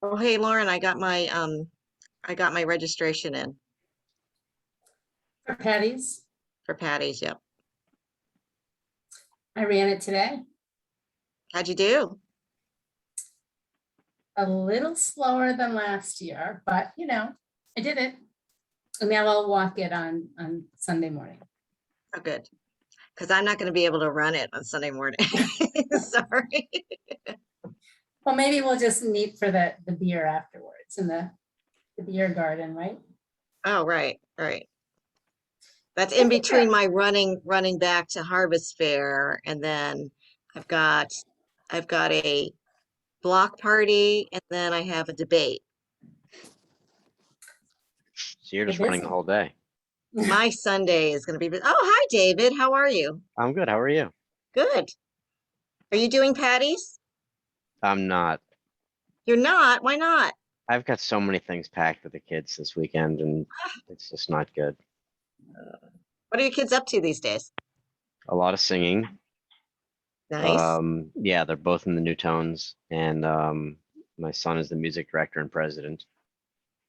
Oh, hey, Lauren, I got my registration in For Patty's, for Patty's. Yep. I ran it today, How'd you do? a little slower than last year, but I did it. And now I'll walk it on Sunday morning. Oh, good. Because I'm not going to be able to run it on Sunday morning. Sorry. Well, maybe we'll just meet for the beer afterwards in the beer garden, right? Oh, right, right. That's in between my running back to Harvest Fair, and then I've got I've got a block party, and then I have a debate. So you're You're just running the busy. whole day. My Sunday is going to be. Oh, hi, David. How are you? I'm good. How are you? Good. Are you doing Patty's? I'm not. You're not. Why not? I've got so many things packed with the kids this weekend, and it's just not good. What are your kids up to these days? A lot of singing. Nice. Yeah, they're both in the New Tones, and my son is the music director and president,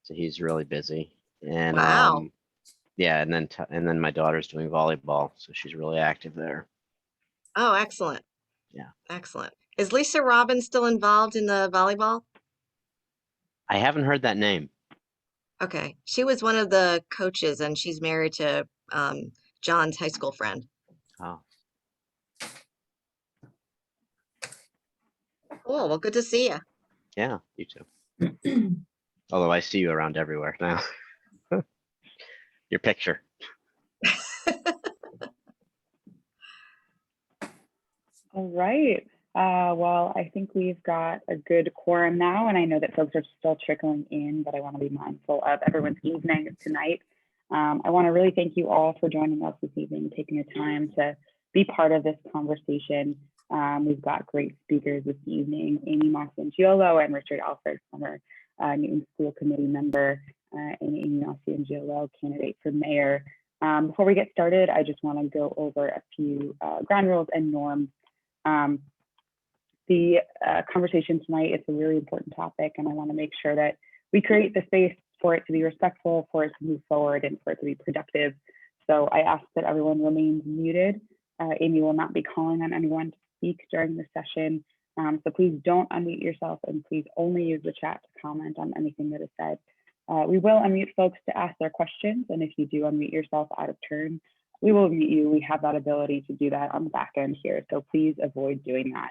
so he's really busy. And Wow. yeah, and then my daughter's doing volleyball, so she's really active there. Oh, excellent. Yeah, Excellent. Is Lisa Robbins still involved in the volleyball? I haven't heard that name. Okay. She was one of the coaches and she's married to John's high school friend. Oh, Cool. Well, good to see you. yeah, you too. Although I see you around everywhere now. Your picture. All right. Well, I think we've got a good quorum now, and I know that folks are still trickling in, but I want to be mindful of everyone's evening tonight. I want to really thank you all for joining us this evening, taking the time to be part of this conversation. We've got great speakers this evening, Amy Mah Sangiolo and Richard Alford, former Newton School Committee member, and Amy Mah Sangiolo, candidate for mayor. Before we get started, I just want to go over a few ground rules and norms. The conversation tonight is a really important topic, and I want to make sure that we create the space for it to be respectful, for it to move forward, and for it to be productive. So I ask that everyone remains muted. Amy will not be calling on anyone to speak during the session. So please don't unmute yourself, and please only use the chat to comment on anything that is said. We will unmute folks to ask their questions, and if you do unmute yourself out of turn, we will mute you. We have that ability to do that on the back end here, so please avoid doing that.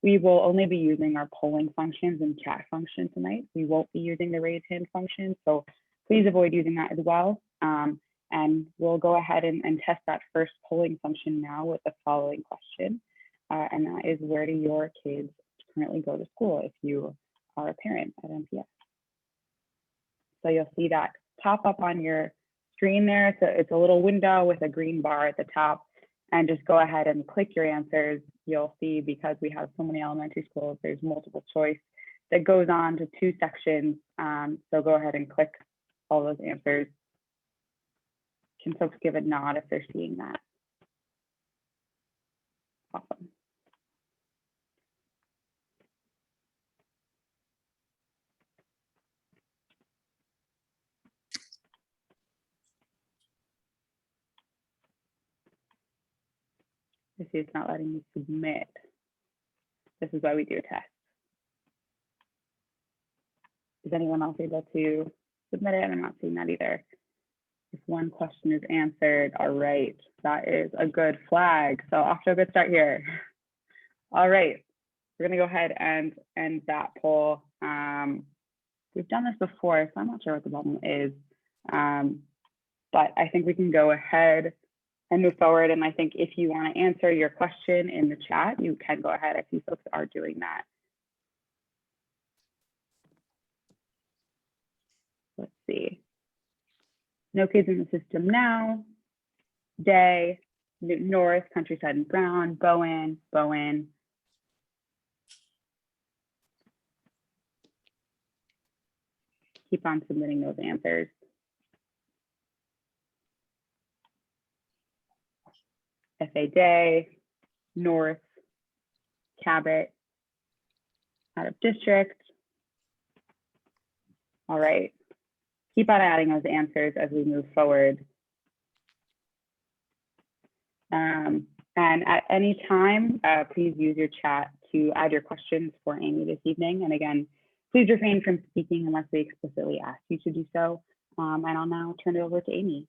We will only be using our polling functions and chat function tonight. We won't be using the raise hand function, so please avoid using that as well. And we'll go ahead and test that first polling function now with the following question. And that is, where do your kids currently go to school if you are a parent at MPS? So you'll see that pop up on your screen there. So it's a little window with a green bar at the top, and just go ahead and click your answers. You'll see, because we have so many elementary schools, there's multiple choice that goes on to 2 sections. So go ahead and click all those answers. Can folks give a nod if they're seeing that? Awesome. I see it's not letting me submit. This is why we do a test. Is anyone else able to submit it? I'm not seeing that either. If one question is answered, all right, that is a good flag. So off to a good start here. All right, we're gonna go ahead and end that poll. We've done this before, so I'm not sure what the problem is, but I think we can go ahead and move forward. And I think if you want to answer your question in the chat, you can go ahead. I see folks are doing that. Let's see. No kids in the system now. Day, Newton North, Countryside and Brown, Bowen. Keep on submitting those answers. FA Day, North, Cabot, out of district, All right. Keep on adding those answers as we move forward. And at any time, please use your chat to add your questions for Amy this evening. And again, please refrain from speaking unless we explicitly ask you to do so. And I'll now turn it over to Amy.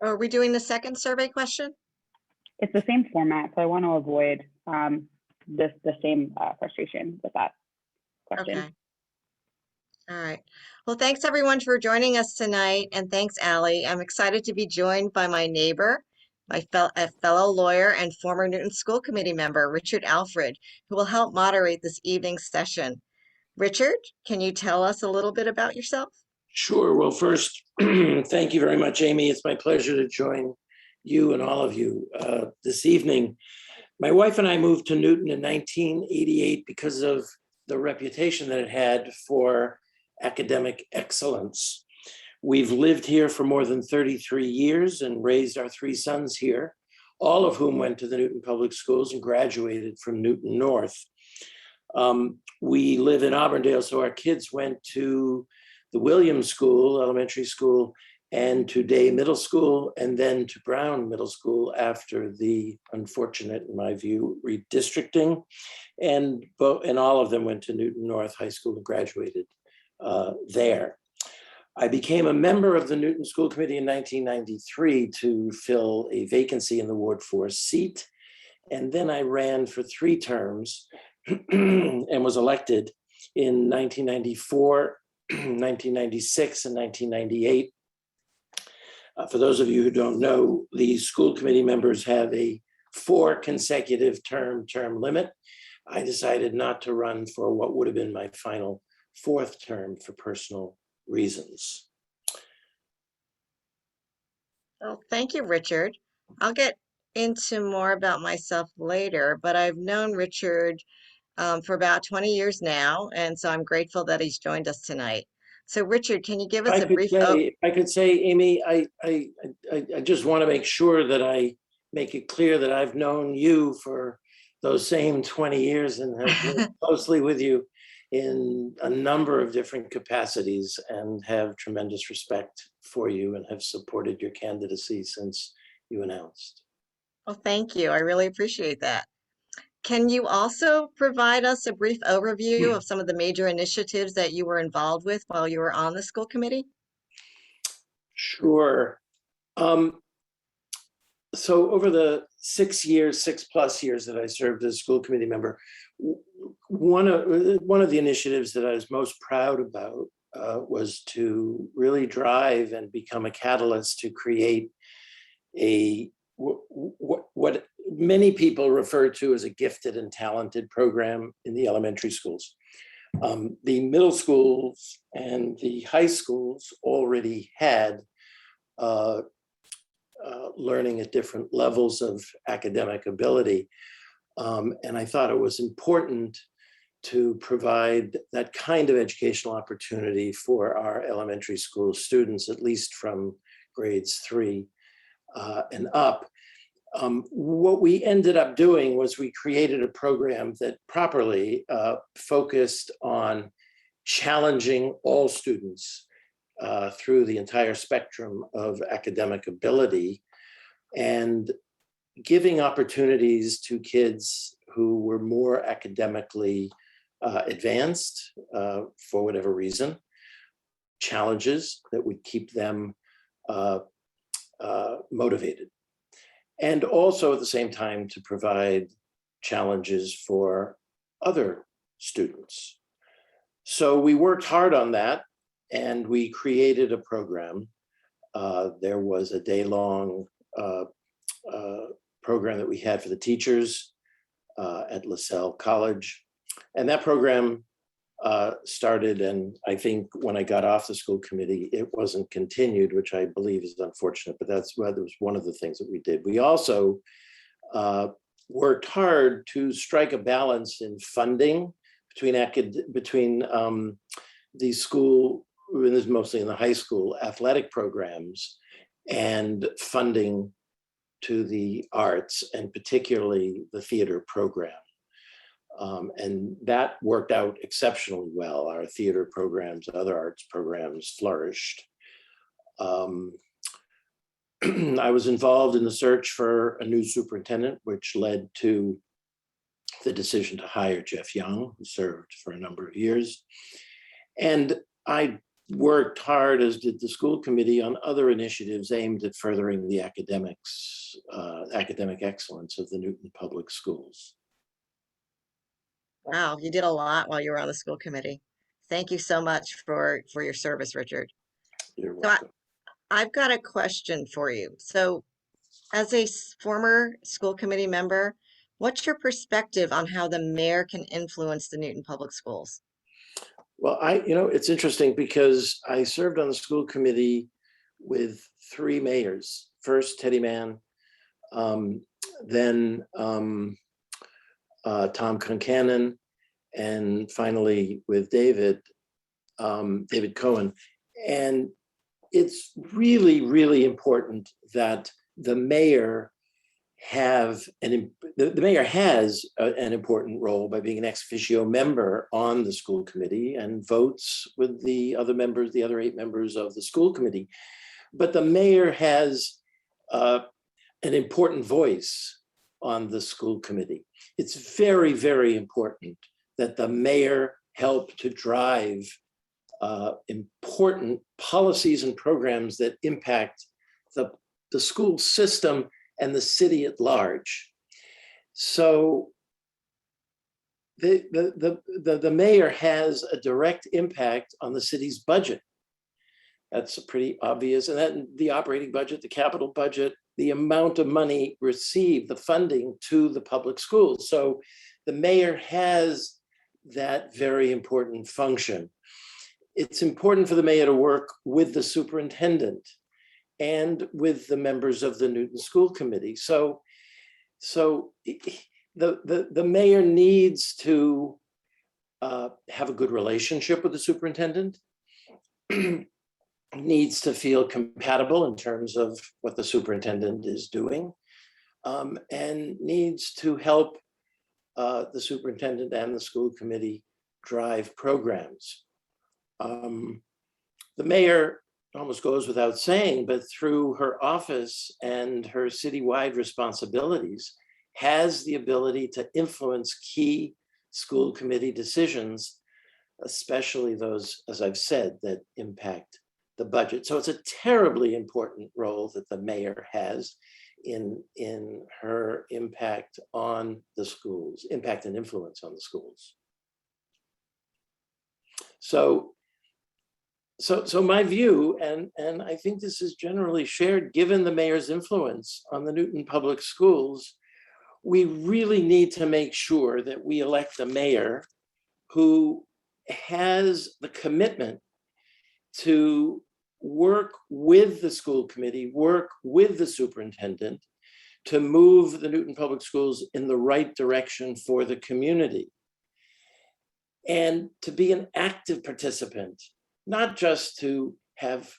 Are we doing the second survey question? It's the same format, so I want to avoid the same frustration with that question. Okay. All right. Well, thanks everyone for joining us tonight, and thanks, Allie. I'm excited to be joined by my neighbor, a fellow lawyer and former Newton School Committee member, Richard Alfred, who will help moderate this evening's session. Richard, can you tell us a little bit about yourself? Sure. Well, first, thank you very much, Amy. It's my pleasure to join you and all of you this evening. My wife and I moved to Newton in 1988 because of the reputation that it had for academic excellence. We've lived here for more than 33 years and raised our 3 sons here, all of whom went to the Newton Public Schools and graduated from Newton North. We live in Auburndale, so our kids went to the Williams School, elementary school, and to Day Middle School, and then to Brown Middle School after the unfortunate, in my view, redistricting. And all of them went to Newton North High School and graduated there. I became a member of the Newton School Committee in 1993 to fill a vacancy in the Ward 4 seat. And then I ran for 3 terms and was elected in 1994, 1996, and 1998. For those of you who don't know, the school committee members have a 4 consecutive term limit. I decided not to run for what would have been my final 4th term for personal reasons. Well, thank you, Richard. I'll get into more about myself later, but I've known Richard for about 20 years now, and so I'm grateful that he's joined us tonight. So Richard, can you give us a brief I could say, Amy, I just want to make sure that I make it clear that I've known you for those same 20 years and have worked closely with you in a number of different capacities and have tremendous respect for you and have supported your candidacy since you announced. Well, thank you. I really appreciate that. Can you also provide us a brief overview of some of the major initiatives that you were involved with while you were on the school committee? Sure. So over the 6+ years that I served as school committee member, one of the initiatives that I was most proud about was to really drive and become a catalyst to create what many people refer to as a gifted and talented program in the elementary schools. The middle schools and the high schools already had learning at different levels of academic ability. And I thought it was important to provide that kind of educational opportunity for our elementary school students, at least from grades 3 and up. What we ended up doing was we created a program that properly focused on challenging all students through the entire spectrum of academic ability and giving opportunities to kids who were more academically advanced for whatever reason, challenges that would keep them motivated. And also at the same time to provide challenges for other students. So we worked hard on that and we created a program. There was a day-long program that we had for the teachers at LaSalle College. And that program started, and I think when I got off the school committee, it wasn't continued, which I believe is unfortunate, but that was one of the things that we did. We also worked hard to strike a balance in funding between the school, this is mostly in the high school, athletic programs and funding to the arts, and particularly the theater program. And that worked out exceptionally well. Our theater programs, other arts programs flourished. I was involved in the search for a new superintendent, which led to the decision to hire Jeff Young, who served for a number of years. And I worked hard, as did the school committee, on other initiatives aimed at furthering the academic excellence of the Newton Public Schools. Wow, you did a lot while you were on the school committee. Thank you so much for your service, Richard. You're So welcome. I've got a question for you. So as a former school committee member, what's your perspective on how the mayor can influence the Newton Public Schools? Well, it's interesting because I served on the school committee with 3 mayors. First, Teddy Mann, then Tom Concannon, and finally with David Cohen. And it's really, really important that the mayor has an important role by being an ex officio member on the school committee and votes with the other 8 members of the school committee. But the mayor has an important voice on the school committee. It's very, very important that the mayor help to drive important policies and programs that impact the school system and the city at large. So the mayor has a direct impact on the city's budget. That's pretty obvious. And then the operating budget, the capital budget, the amount of money received, the funding to the public schools. So the mayor has that very important function. It's important for the mayor to work with the superintendent and with the members of the Newton School Committee. So the mayor needs to have a good relationship with the superintendent, needs to feel compatible in terms of what the superintendent is doing, and needs to help the superintendent and the school committee drive programs. The mayor, almost goes without saying, but through her office and her citywide responsibilities, has the ability to influence key school committee decisions, especially those, as I've said, that impact the budget. So it's a terribly important role that the mayor has in her impact on the schools, impact and influence on the schools. So my view, and I think this is generally shared, given the mayor's influence on the Newton Public Schools, we really need to make sure that we elect a mayor who has the commitment to work with the school committee, work with the superintendent to move the Newton Public Schools in the right direction for the community, and to be an active participant, not just to have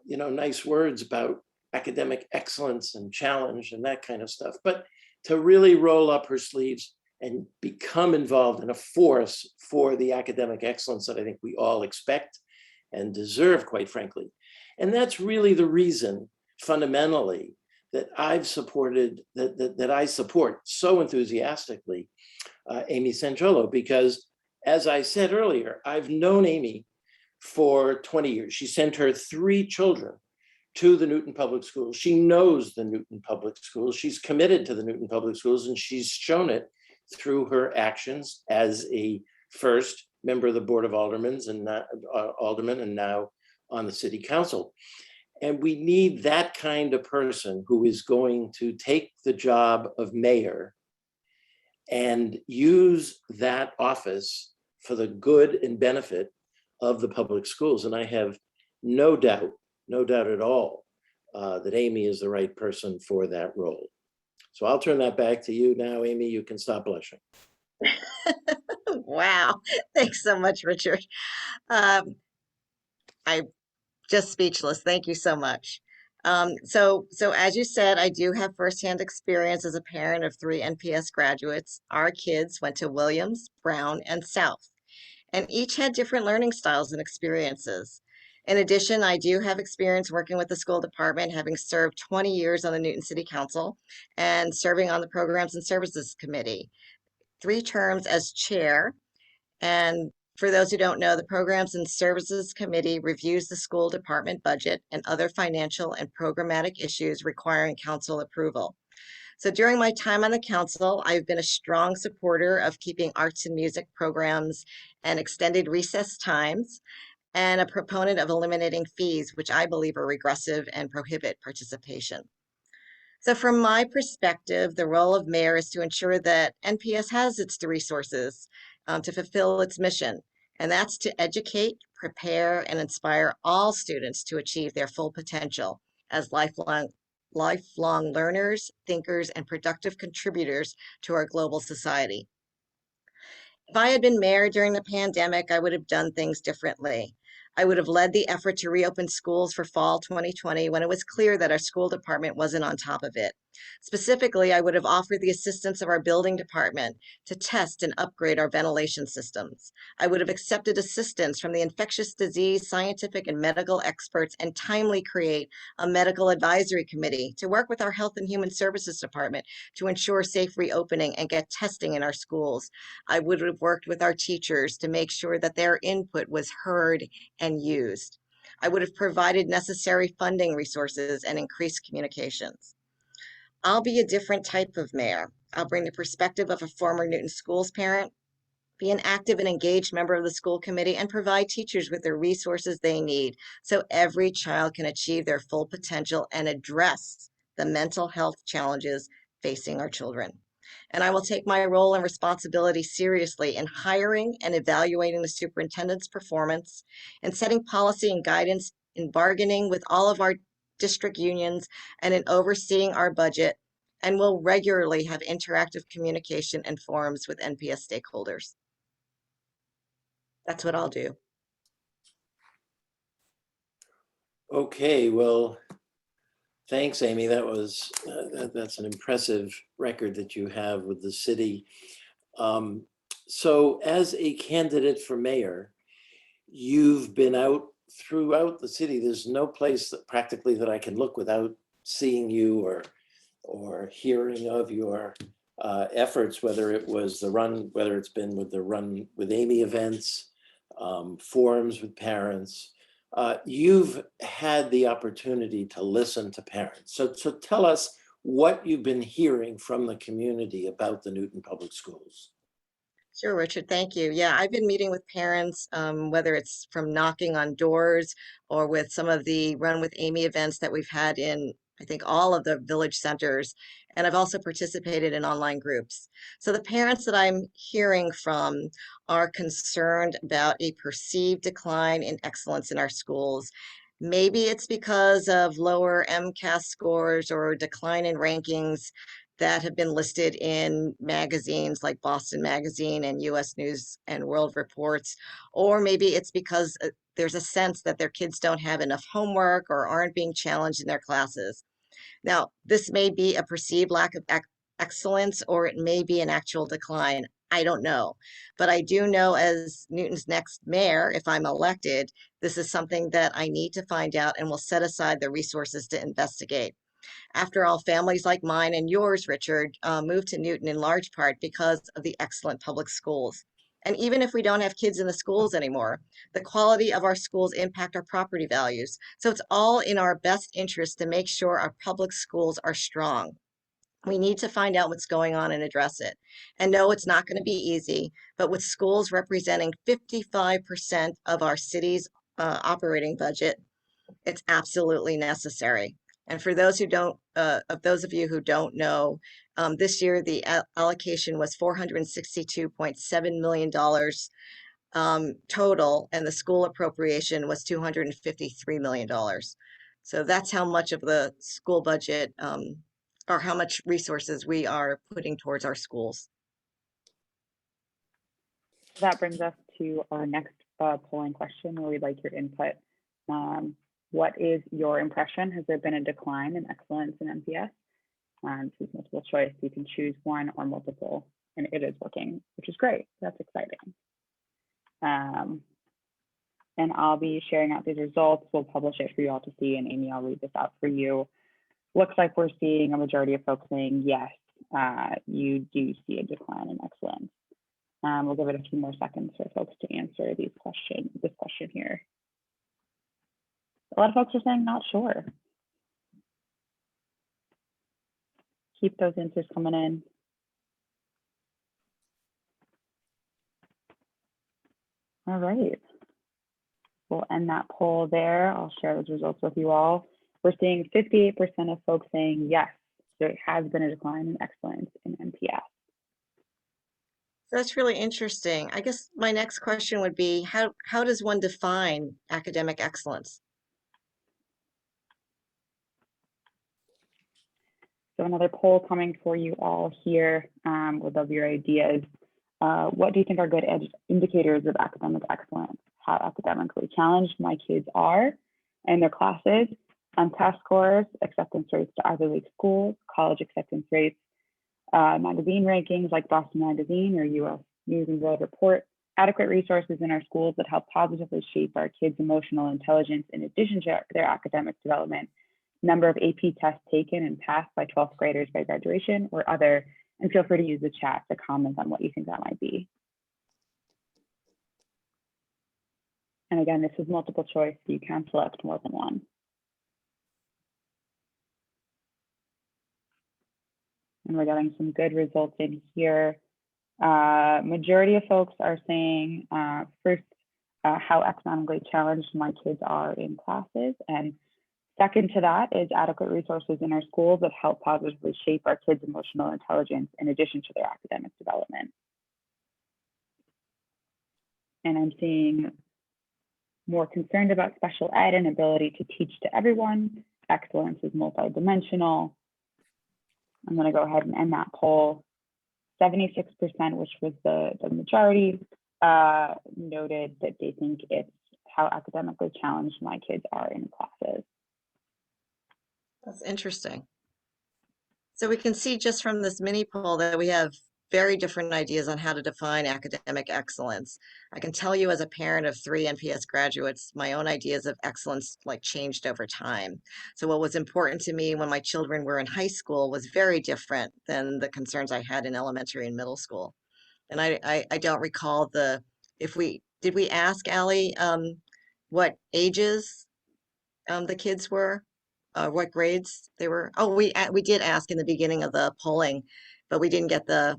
nice words about academic excellence and challenge and that kind of stuff, but to really roll up her sleeves and become involved in a force for the academic excellence that I think we all expect and deserve, quite frankly. And that's really the reason, fundamentally, that I've supported, that I support so enthusiastically Amy Sangiolo, because as I said earlier, I've known Amy for 20 years. She sent her 3 children to the Newton Public Schools. She knows the Newton Public Schools. She's committed to the Newton Public Schools, and she's shown it through her actions as a first member of the Board of Aldermen and now on the City Council. And we need that kind of person who is going to take the job of mayor and use that office for the good and benefit of the public schools. And I have no doubt at all that Amy is the right person for that role. So I'll turn that back to you now, Amy. You can stop blushing. Wow, thanks so much, Richard. I'm just speechless. Thank you so much. So as you said, I do have firsthand experience as a parent of 3 NPS graduates. Our kids went to Williams, Brown, and South, and each had different learning styles and experiences. In addition, I do have experience working with the school department, having served 20 years on the Newton City Council and serving on the Programs and Services Committee, 3 terms as chair. And for those who don't know, the Programs and Services Committee reviews the school department budget and other financial and programmatic issues requiring council approval. So during my time on the council, I've been a strong supporter of keeping arts and music programs and extended recess times, and a proponent of eliminating fees, which I believe are regressive and prohibit participation. So from my perspective, the role of mayor is to ensure that NPS has its resources to fulfill its mission, and that's to educate, prepare, and inspire all students to achieve their full potential as lifelong learners, thinkers, and productive contributors to our global society. If I had been mayor during the pandemic, I would have done things differently. I would have led the effort to reopen schools for fall 2020 when it was clear that our school department wasn't on top of it. Specifically, I would have offered the assistance of our building department to test and upgrade our ventilation systems. I would have accepted assistance from the infectious disease, scientific, and medical experts and timely create a medical advisory committee to work with our Health and Human Services Department to ensure safe reopening and get testing in our schools. I would have worked with our teachers to make sure that their input was heard and used. I would have provided necessary funding resources and increased communications. I'll be a different type of mayor. I'll bring the perspective of a former Newton Schools parent, be an active and engaged member of the school committee, and provide teachers with the resources they need so every child can achieve their full potential and address the mental health challenges facing our children. And I will take my role and responsibility seriously in hiring and evaluating the superintendent's performance and setting policy and guidance in bargaining with all of our district unions and in overseeing our budget, and will regularly have interactive communication and forums with NPS stakeholders. That's what I'll do. Okay, well, thanks, Amy. That was that's an impressive record that you have with the city. So as a candidate for mayor, you've been out throughout the city. There's no place that practically that I can look without seeing you or hearing of your efforts, whether it was the run, whether it's been with the Run with Amy events, forums with parents. You've had the opportunity to listen to parents. So tell us what you've been hearing from the community about the Newton Public Schools. Sure, Richard, thank you. Yeah, I've been meeting with parents, whether it's from knocking on doors or with some of the Run with Amy events that we've had in, I think, all of the village centers. And I've also participated in online groups. So the parents that I'm hearing from are concerned about a perceived decline in excellence in our schools. Maybe it's because of lower MCAS scores or a decline in rankings that have been listed in magazines like Boston Magazine and US News and World Reports, or maybe it's because there's a sense that their kids don't have enough homework or aren't being challenged in their classes. Now, this may be a perceived lack of excellence, or it may be an actual decline. I don't know. But I do know, as Newton's next mayor, if I'm elected, this is something that I need to find out and will set aside the resources to investigate. After all, families like mine and yours, Richard, moved to Newton in large part because of the excellent public schools. And even if we don't have kids in the schools anymore, the quality of our schools impact our property values. So it's all in our best interest to make sure our public schools are strong. We need to find out what's going on and address it. And no, it's not going to be easy, but with schools representing 55% of our city's operating budget, it's absolutely necessary. And for those who don't, of those of you who don't know, this year the allocation was $462.7 million total, and the school appropriation was $253 million. So that's how much of the school budget or how much resources we are putting towards our schools. That brings us to our next polling question where we'd like your input. What is your impression? Has there been a decline in excellence in MPS? This is multiple choice. You can choose one or multiple, and it is working, which is great. That's exciting. And I'll be sharing out these results. We'll publish it for you all to see, and Amy, I'll read this out for you. Looks like we're seeing a majority of folks saying yes, you do see a decline in excellence. We'll give it a few more seconds for folks to answer this question here. A lot of folks are saying not sure. Keep those answers coming in. All right. We'll end that poll there. I'll share those results with you all. We're seeing 58% of folks saying yes, there has been a decline in excellence in MPS. That's really interesting. I guess my next question would be, how does one define academic excellence? So another poll coming for you all here. Would love your ideas. What do you think are good indicators of academic excellence? How academically challenged my kids are in their classes, on test scores, acceptance rates to Ivy League schools, college acceptance rates, magazine rankings like Boston Magazine or US News and World Report, adequate resources in our schools that help positively shape our kids' emotional intelligence in addition to their academic development, number of AP tests taken and passed by 12th graders by graduation or other, and feel free to use the chat to comment on what you think that might be. And again, this is multiple choice, so you can select more than one. And we're getting some good results in here. Majority of folks are saying first, how economically challenged my kids are in classes. And second to that is adequate resources in our schools that help positively shape our kids' emotional intelligence in addition to their academic development. And I'm seeing more concerned about special ed and ability to teach to everyone. Excellence is multidimensional. I'm going to go ahead and end that poll. 76%, which was the majority, noted that they think it's how academically challenged my kids are in classes. That's interesting. So we can see just from this mini poll that we have very different ideas on how to define academic excellence. I can tell you as a parent of 3 NPS graduates, my own ideas of excellence changed over time. So what was important to me when my children were in high school was very different than the concerns I had in elementary and middle school. And I don't recall did we ask Allie what ages the kids were? What grades they were? Oh, we did ask in the beginning of the polling, but we didn't get the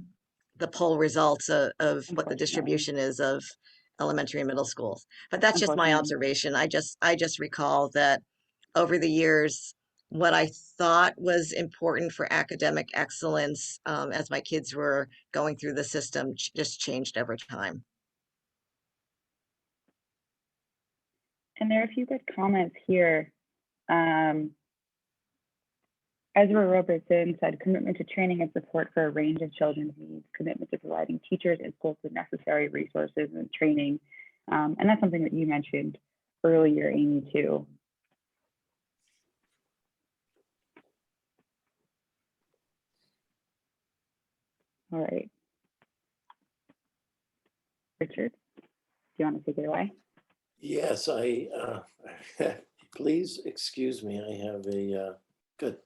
poll results of what the Unfortunately. distribution is of elementary and middle schools. But that's just my Unfortunately. observation. I just recall that over the years, what I thought was important for academic excellence as my kids were going through the system just changed over time. And there are a few good comments here. Ezra Robertson said, commitment to training and support for a range of children's needs, commitment to providing teachers and schools with necessary resources and training. And that's something that you mentioned earlier, Amy, too. All right. Richard, do you want to take it away? Yes, please excuse me, I have a, good.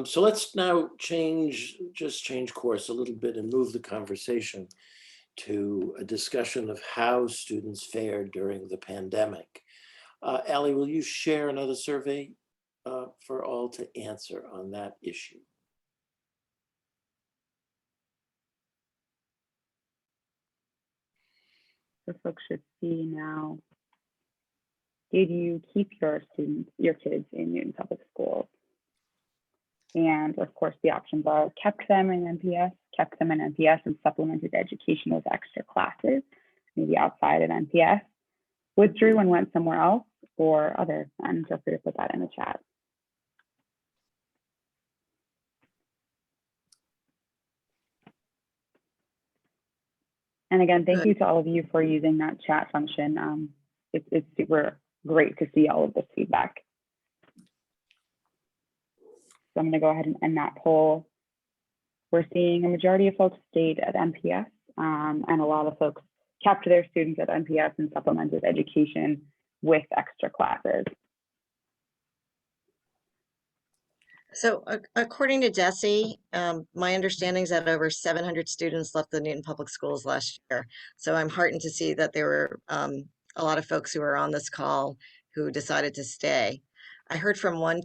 So let's now change course a little bit and move the conversation to a discussion of how students fared during the pandemic. Allie, will you share another survey for all to answer on that issue? So folks should see now. Did you keep your kids in Newton Public Schools? And of course, the options are kept them in NPS and supplemented education with extra classes, maybe outside of NPS, withdrew and went somewhere else, or other. And feel free to put that in the chat. And again, thank you to all of you for using that chat function. It's super great to see all of this feedback. So I'm going to go ahead and end that poll. We're seeing a majority of folks stayed at MPS, and a lot of folks kept their students at MPS and supplemented education with extra classes. So according to DESE, my understanding is that over 700 students left the Newton Public Schools last year. So I'm heartened to see that there were a lot of folks who were on this call who decided to stay. I heard from one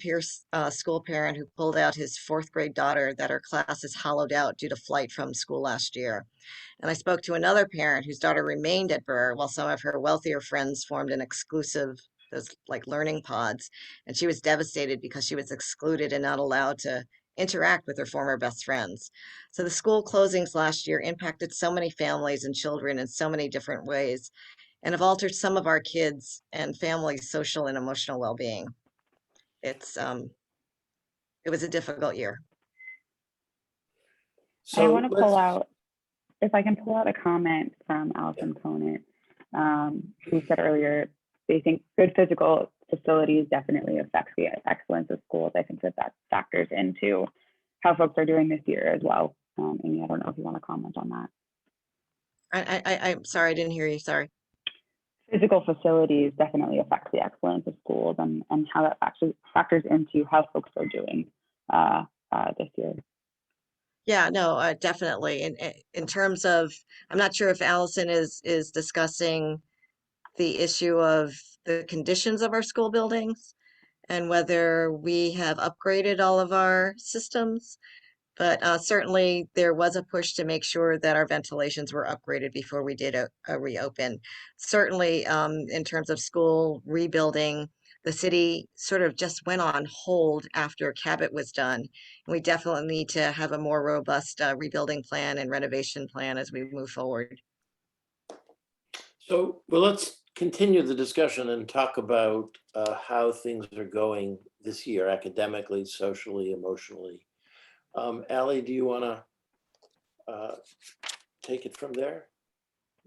school parent who pulled out his 4th grade daughter that her class is hollowed out due to flight from school last year. And I spoke to another parent whose daughter remained at Burr while some of her wealthier friends formed an exclusive, those like learning pods. And she was devastated because she was excluded and not allowed to interact with her former best friends. So the school closings last year impacted so many families and children in so many different ways and have altered some of our kids' and families' social and emotional well-being. It was a difficult year. And I So want to pull out, if I can pull out a comment from Allison Conant, who said earlier, they think good physical facilities definitely affects the excellence of schools. I think that factors into how folks are doing this year as well. Amy, I don't know if you want to comment on that. I'm sorry, I didn't hear you, sorry. Physical facilities definitely affect the excellence of schools and how that actually factors into how folks are doing this year. Yeah, no, definitely. In terms of, I'm not sure if Allison is discussing the issue of the conditions of our school buildings and whether we have upgraded all of our systems. But certainly there was a push to make sure that our ventilations were upgraded before we did a reopen. Certainly in terms of school rebuilding, the city sort of just went on hold after Cabot was done. And we definitely need to have a more robust rebuilding plan and renovation plan as we move forward. So, well, let's continue the discussion and talk about how things are going this year, academically, socially, emotionally. Allie, do you want to take it from there?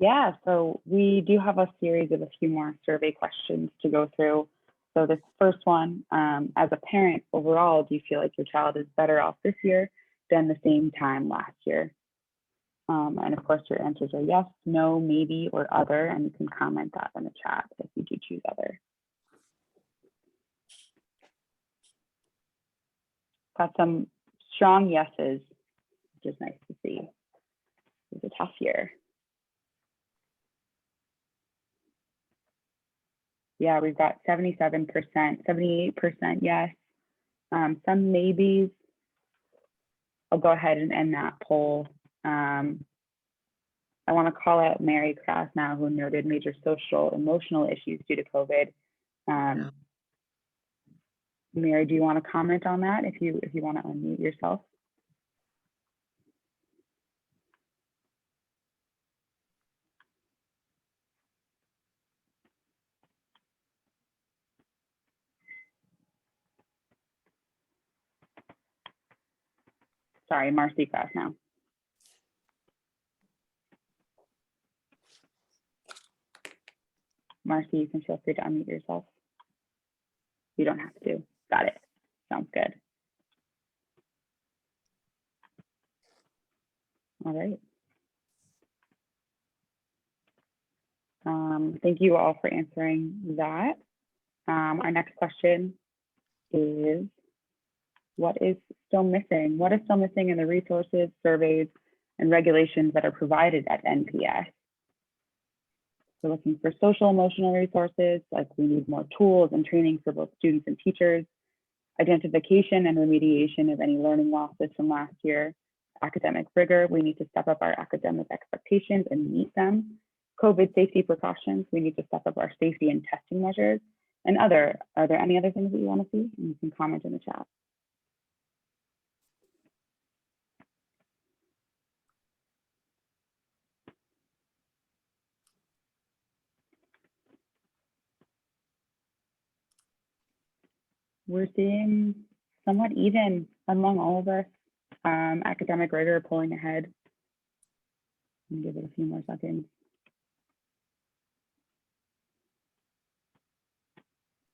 Yeah, so we do have a series of a few more survey questions to go through. So this first one, as a parent, overall, do you feel like your child is better off this year than the same time last year? And of course, your answers are yes, no, maybe, or other, and you can comment that in the chat if you do choose other. Got some strong yeses, which is nice to see. It was a tough year. Yeah, we've got 77%, 78% yes, some maybes. I'll go ahead and end that poll. I want to call out Mary Krass now, who noted major social emotional issues due to COVID. Yeah. Mary, do you want to comment on that if you want to unmute yourself? Sorry, Marcy Krass now. Marcy, you can feel free to unmute yourself. You don't have to. Got it. Sounds good. All right. Thank you all for answering that. Our next question is, what is still missing? What is still missing in the resources, surveys, and regulations that are provided at NPS? We're looking for social emotional resources, like we need more tools and training for both students and teachers, identification and remediation of any learning losses from last year, academic rigor, we need to step up our academic expectations and meet them, COVID safety precautions, we need to step up our safety and testing measures, and are there any other things that you want to see? And you can comment in the chat. We're seeing somewhat even among all of us. Academic rigor pulling ahead. Give it a few more seconds.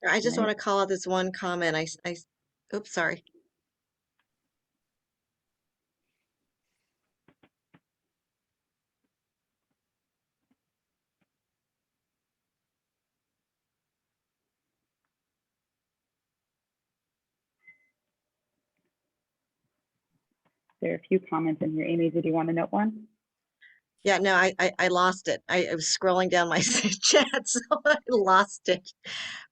I just Right. want to call out this one comment. Oops, sorry. There are a few comments in here. Amy, did you want to note one? Yeah, no, I lost it. I was scrolling down my chat, so I lost it.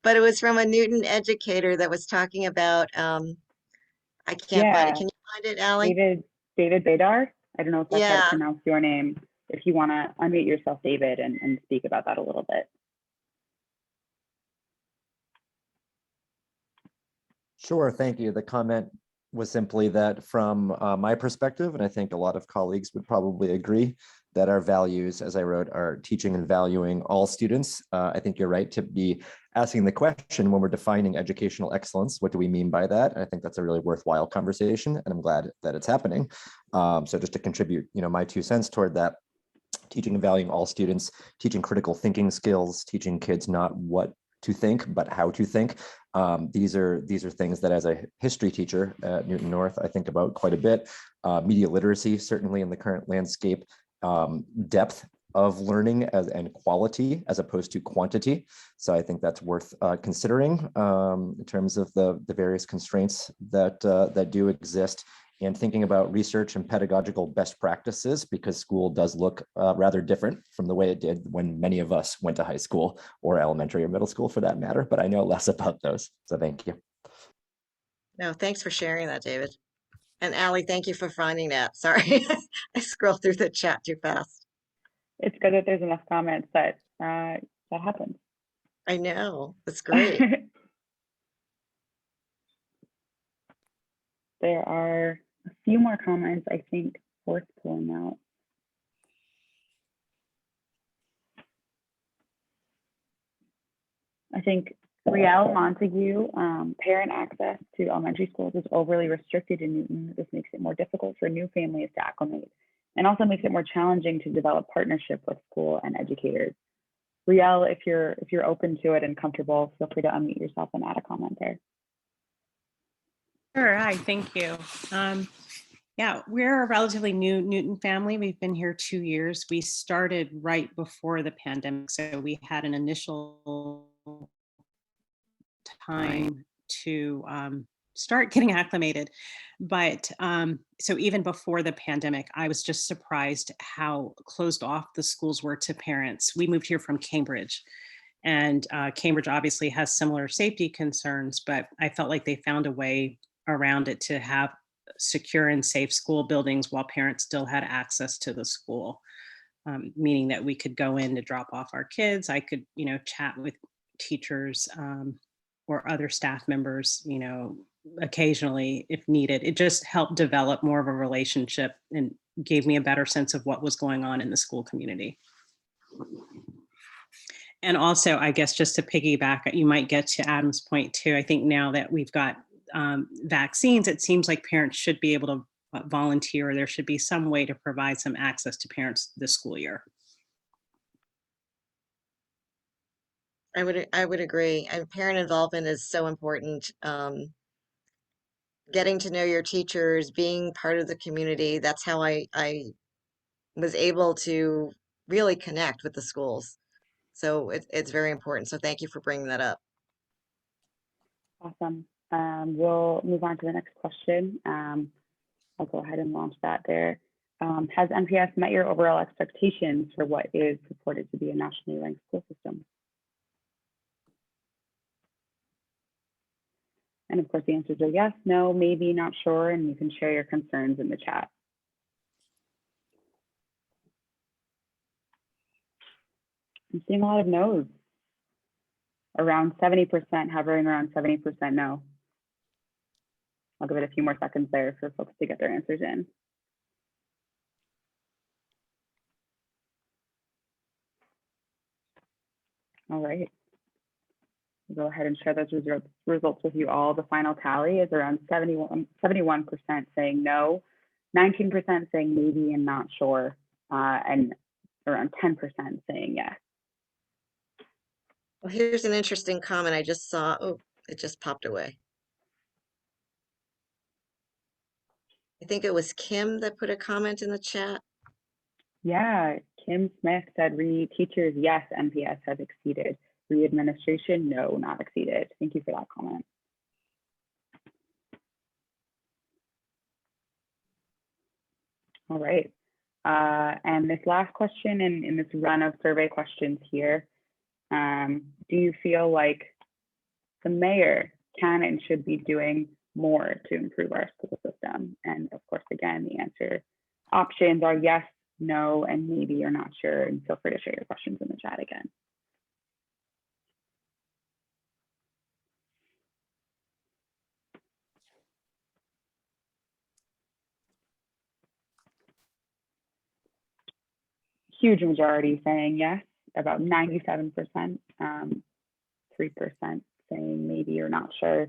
But it was from a Newton educator that was talking about, I can't find it. Yeah, Can you find it, Ally? David Badar. I don't know if that's how to Yeah, pronounce your name. If you want to unmute yourself, David, and speak about that a little bit. Sure, thank you. The comment was simply that from my perspective, and I think a lot of colleagues would probably agree, that our values, as I wrote, are teaching and valuing all students. I think you're right to be asking the question when we're defining educational excellence, what do we mean by that? And I think that's a really worthwhile conversation, and I'm glad that it's happening. So just to contribute, my 2 cents toward that, teaching and valuing all students, teaching critical thinking skills, teaching kids not what to think, but how to think. These are things that, as a history teacher at Newton North, I think about quite a bit. Media literacy, certainly in the current landscape, depth of learning and quality as opposed to quantity. So I think that's worth considering in terms of the various constraints that do exist, and thinking about research and pedagogical best practices, because school does look rather different from the way it did when many of us went to high school or elementary or middle school for that matter, but I know less about those. So thank you. no, thanks for sharing that, David. And Ally, thank you for finding that. Sorry, I scrolled through the chat too fast. It's good that there's enough comments that that happens. I know, that's great. There are a few more comments, I think, worth pulling out. I think Riel Montague, parent access to elementary schools is overly restricted in Newton. This makes it more difficult for new families to acclimate, and also makes it more challenging to develop partnership with school and educators. Riel, if you're open to it and comfortable, feel free to unmute yourself and add a comment there. Sure. Hi, thank you. Yeah, we're a relatively new Newton family. We've been here 2 years. We started right before the pandemic, so we had an initial time to start getting acclimated. But so even before the pandemic, I was just surprised how closed off the schools were to parents. We moved here from Cambridge, and Cambridge obviously has similar safety concerns, but I felt like they found a way around it to have secure and safe school buildings while parents still had access to the school, meaning that we could go in to drop off our kids. I could, chat with teachers or other staff members, occasionally if needed. It just helped develop more of a relationship and gave me a better sense of what was going on in the school community. And also, I guess, just to piggyback, you might get to Adam's point too. I think now that we've got vaccines, it seems like parents should be able to volunteer. There should be some way to provide some access to parents this school year. I would agree. And parent involvement is so important. Getting to know your teachers, being part of the community. That's how I was able to really connect with the schools. So it's very important. So thank you for bringing that up. Awesome. We'll move on to the next question. I'll go ahead and launch that there. Has NPS met your overall expectations for what is purported to be a nationally ranked school system? And of course, the answers are yes, no, maybe, not sure, and you can share your concerns in the chat. I'm seeing a lot of no's. Around 70%, hovering around 70% no. I'll give it a few more seconds there for folks to get their answers in. All right. We'll go ahead and share those results with you all. The final tally is around 71% saying no, 19% saying maybe and not sure, and around 10% saying yes. Well, here's an interesting comment I just saw. Oh, it just popped away. I think it was Kim that put a comment in the chat. Yeah, Kim Smith said teachers, yes, NPS has exceeded. Re-administration, no, not exceeded. Thank you for that comment. All right. And this last question in this run of survey questions here, do you feel like the mayor can and should be doing more to improve our school system? And of course, again, the answer options are yes, no, and maybe you're not sure. And feel free to share your questions in the chat again. Huge majority saying yes, about 97%, 3% saying maybe or not sure.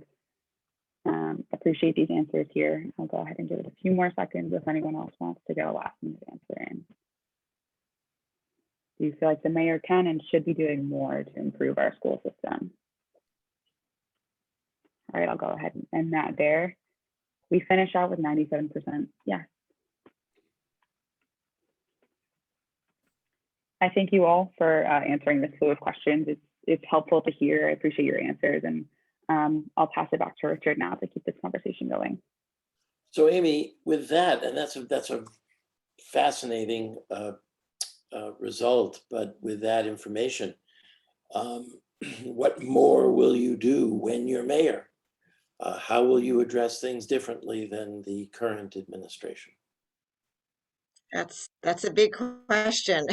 Appreciate these answers here. I'll go ahead and give it a few more seconds if anyone else wants to get a last minute answer in. Do you feel like the mayor can and should be doing more to improve our school system? All right, I'll go ahead and end that there. We finish out with 97% yes. I thank you all for answering this slew of questions. It's helpful to hear. I appreciate your answers, and I'll pass it back to Richard now to keep this conversation going. So Amy, with that, and that's a fascinating result, but with that information, what more will you do when you're mayor? How will you address things differently than the current administration? That's a big question.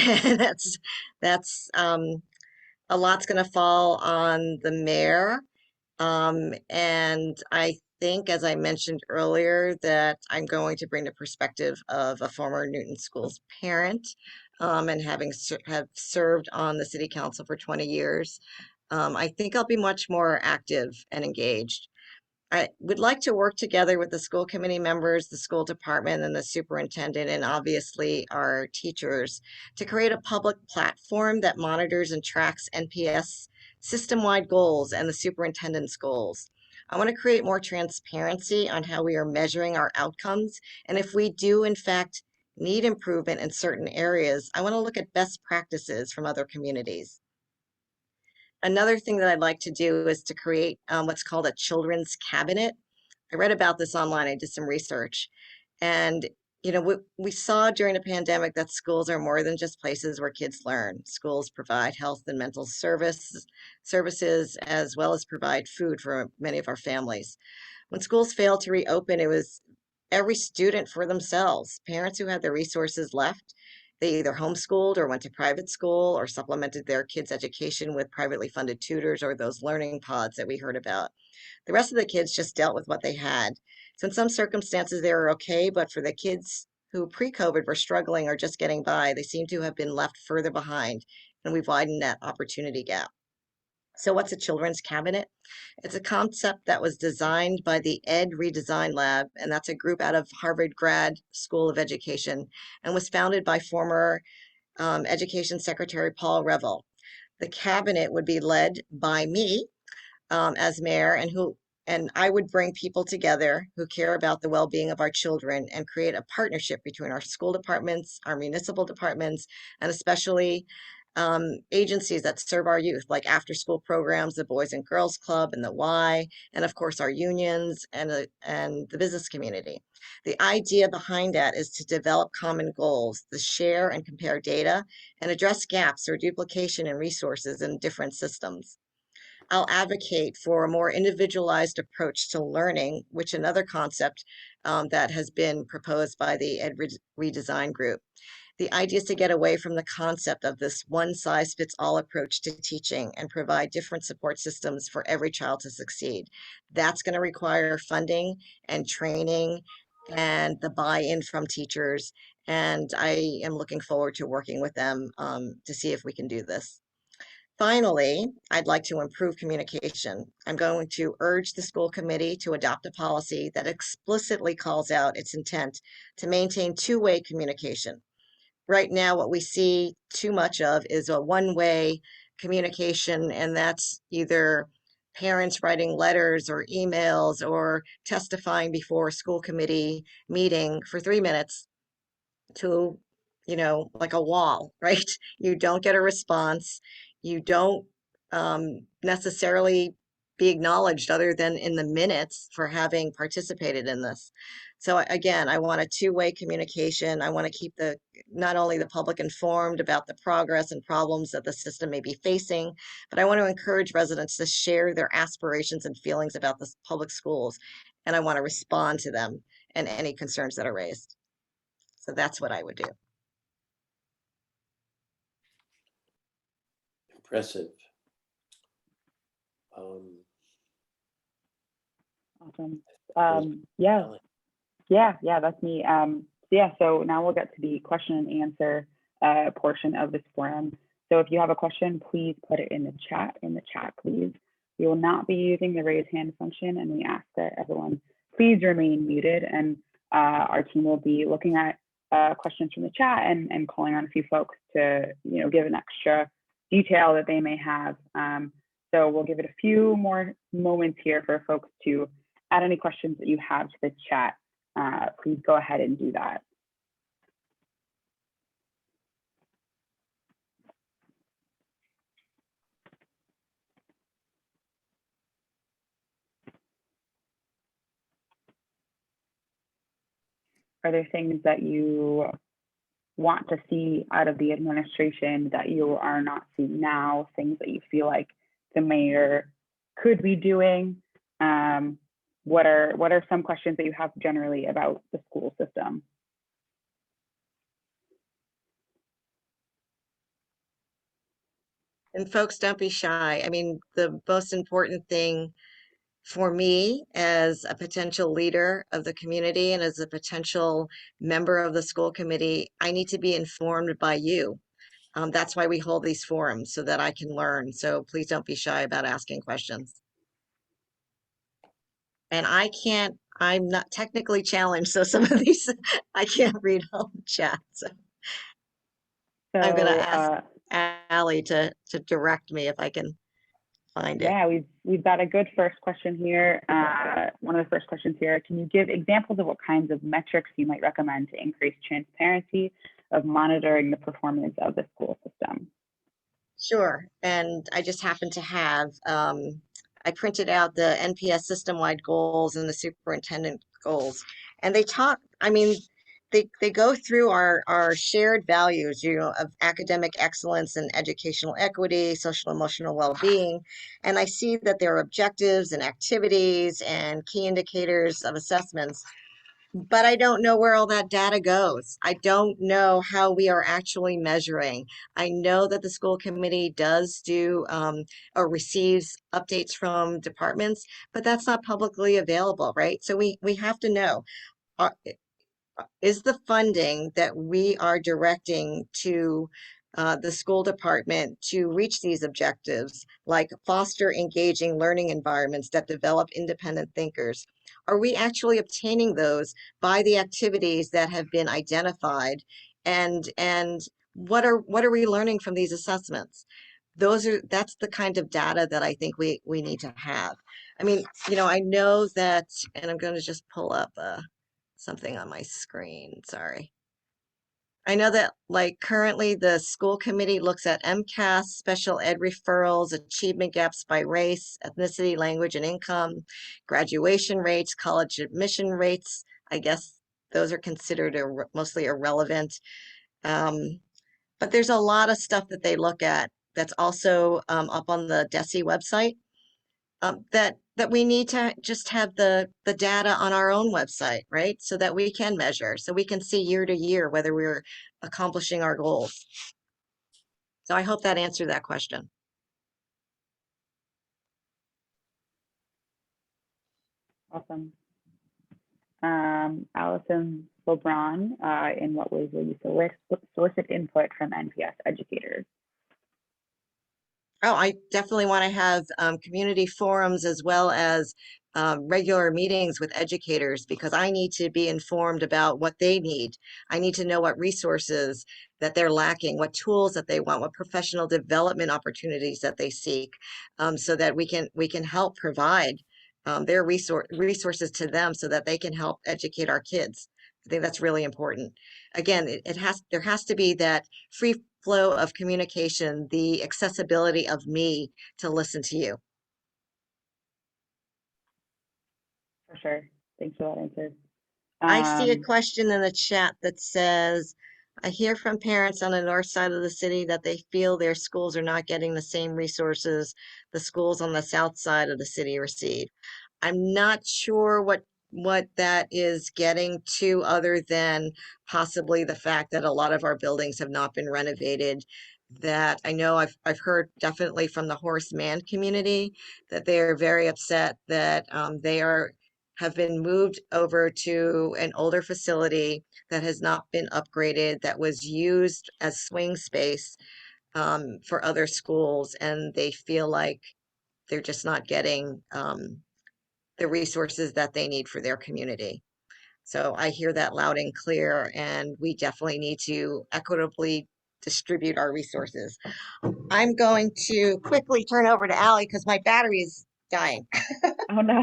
That's a lot's going to fall on the mayor. And I think, as I mentioned earlier, that I'm going to bring the perspective of a former Newton Schools parent, and have served on the city council for 20 years. I think I'll be much more active and engaged. I would like to work together with the school committee members, the school department, and the superintendent, and obviously our teachers, to create a public platform that monitors and tracks NPS system-wide goals and the superintendent's goals. I want to create more transparency on how we are measuring our outcomes, and if we do, in fact, need improvement in certain areas, I want to look at best practices from other communities. Another thing that I'd like to do is to create what's called a children's cabinet. I read about this online. I did some research. And, you know, we saw during the pandemic that schools are more than just places where kids learn. Schools provide health and mental services, as well as provide food for many of our families. When schools failed to reopen, it was every student for themselves. Parents who had the resources left, they either homeschooled or went to private school or supplemented their kids' education with privately funded tutors or those learning pods that we heard about. The rest of the kids just dealt with what they had. So in some circumstances, they were okay, but for the kids who pre-COVID were struggling or just getting by, they seem to have been left further behind, and we've widened that opportunity gap. So what's a children's cabinet? It's a concept that was designed by the Ed Redesign Lab, and that's a group out of Harvard Grad School of Education, and was founded by former Education Secretary Paul Reville. The cabinet would be led by me as mayor, and I would bring people together who care about the well-being of our children and create a partnership between our school departments, our municipal departments, and especially agencies that serve our youth, like after-school programs, the Boys and Girls Club and the Y, and of course our unions and the business community. The idea behind that is to develop common goals, to share and compare data, and address gaps or duplication in resources in different systems. I'll advocate for a more individualized approach to learning, which another concept that has been proposed by the Ed Redesign Group. The idea is to get away from the concept of this one-size-fits-all approach to teaching and provide different support systems for every child to succeed. That's going to require funding and training and the buy-in from teachers. And I am looking forward to working with them to see if we can do this. Finally, I'd like to improve communication. I'm going to urge the school committee to adopt a policy that explicitly calls out its intent to maintain two-way communication. Right now, what we see too much of is a one-way communication, and that's either parents writing letters or emails or testifying before a school committee meeting for 3 minutes to, like a wall, right? You don't get a response. You don't necessarily be acknowledged other than in the minutes for having participated in this. So again, I want a two-way communication. I want to keep not only the public informed about the progress and problems that the system may be facing, but I want to encourage residents to share their aspirations and feelings about the public schools. And I want to respond to them and any concerns that are raised. So that's what I would do. Impressive. Awesome. Yeah, that's me. So now we'll get to the question and answer portion of this forum. So if you have a question, please put it in the chat, please. We will not be using the raise hand function, and we ask that everyone please remain muted, and our team will be looking at questions from the chat and calling on a few folks to, give an extra detail that they may have. So we'll give it a few more moments here for folks to add any questions that you have to the chat. Please go ahead and do that. Are there things that you want to see out of the administration that you are not seeing now, things that you feel like the mayor could be doing? What are some questions that you have generally about the school system? And folks, don't be shy. I mean, the most important thing for me as a potential leader of the community and as a potential member of the school committee, I need to be informed by you. That's why we hold these forums, so that I can learn. So please don't be shy about asking questions. And I'm not technically challenged, so some of these I can't read all the chat. So I'm gonna ask Allie to direct me if I can find it. Yeah, we've got a good first question here. One of the first questions here: can you give examples of what kinds of metrics you might recommend to increase transparency of monitoring the performance of the school system? Sure, and I just happen to have, I printed out the NPS system-wide goals and the superintendent goals. And they talk, I mean, they go through our shared values, of academic excellence and educational equity, social emotional well-being. And I see that there are objectives and activities and key indicators of assessments, but I don't know where all that data goes. I don't know how we are actually measuring. I know that the school committee does do or receives updates from departments, but that's not publicly available, right? So we have to know, is the funding that we are directing to the school department to reach these objectives, like foster engaging learning environments that develop independent thinkers, are we actually obtaining those by the activities that have been identified? And what are we learning from these assessments? That's the kind of data that I think we need to have. I mean, I know that, and I'm going to just pull up something on my screen, sorry. I know that, like, currently the school committee looks at MCAS, special ed referrals, achievement gaps by race, ethnicity, language, and income, graduation rates, college admission rates. I guess those are considered mostly irrelevant. But there's a lot of stuff that they look at that's also up on the DESE website. That we need to just have the data on our own website, right? So that we can measure, so we can see year to year whether we're accomplishing our goals. So I hope that answered that question. Awesome. Allison LeBron, in what ways will you solicit input from NPS educators? Oh, I definitely want to have community forums as well as regular meetings with educators because I need to be informed about what they need. I need to know what resources that they're lacking, what tools that they want, what professional development opportunities that they seek, so that we can help provide their resources to them so that they can help educate our kids. I think that's really important. Again, there has to be that free flow of communication, the accessibility of me to listen to you. For sure. Thanks for that answer. I see a Um, question in the chat that says, I hear from parents on the north side of the city that they feel their schools are not getting the same resources the schools on the south side of the city receive. I'm not sure what that is getting to, other than possibly the fact that a lot of our buildings have not been renovated. That I know I've heard definitely from the Horace Mann community that they are very upset that they have been moved over to an older facility that has not been upgraded, that was used as swing space for other schools, and they feel like they're just not getting the resources that they need for their community. So I hear that loud and clear, and we definitely need to equitably distribute our resources. I'm going to quickly turn over to Allie because my battery is dying. oh no.